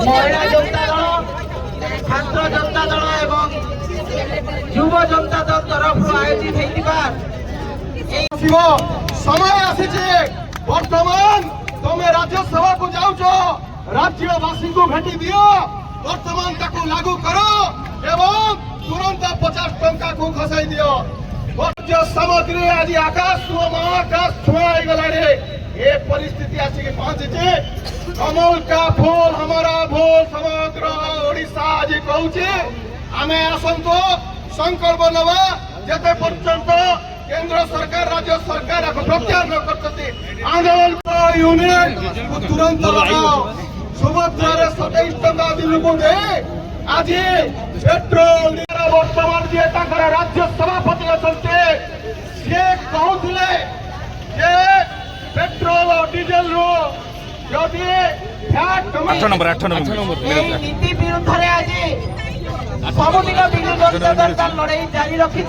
মহিলা জনতা দল, ছাত্র জনতা দল এবং যুব জনতা দল তরফ আয়োজিত হইতিবা সময় আসিছে। বর্তমান তুমি রাজ্যসভা কু যাওছ, রাজ্যবাসী ভেটি দিও, বর্তমান তাকে লাগু কর এবং তুরন্ত 50 টঙ্কা কু খসাই দিও। রাজ্য সামগ্রী আজ আকাশ মহাকাশ ছুঁয়া গলানি। এ পরিস্থিতি আসিকি পৌঁছিছে। কমল কা ফুল हमारा ভুল সমগ্র ওড়িশা আজ কହୁছে আমি আসন্তু সংকল্প নেবা যেতে পর্যন্ত केंद्र सरकार राज्य सरकार प्रत्याहार न करते आंदोलन यूनियन तुरंत लगाओ। सुभद्रार 27 टंका दिन को दे आज पेट्रोल बर्तमान जी राज्य सभापति अच्छा सी कहते पेट्रोल और डिजेल नीति विरुद्ध आज सबुदिन विजु जनता दल लड़ाई जारी रखी।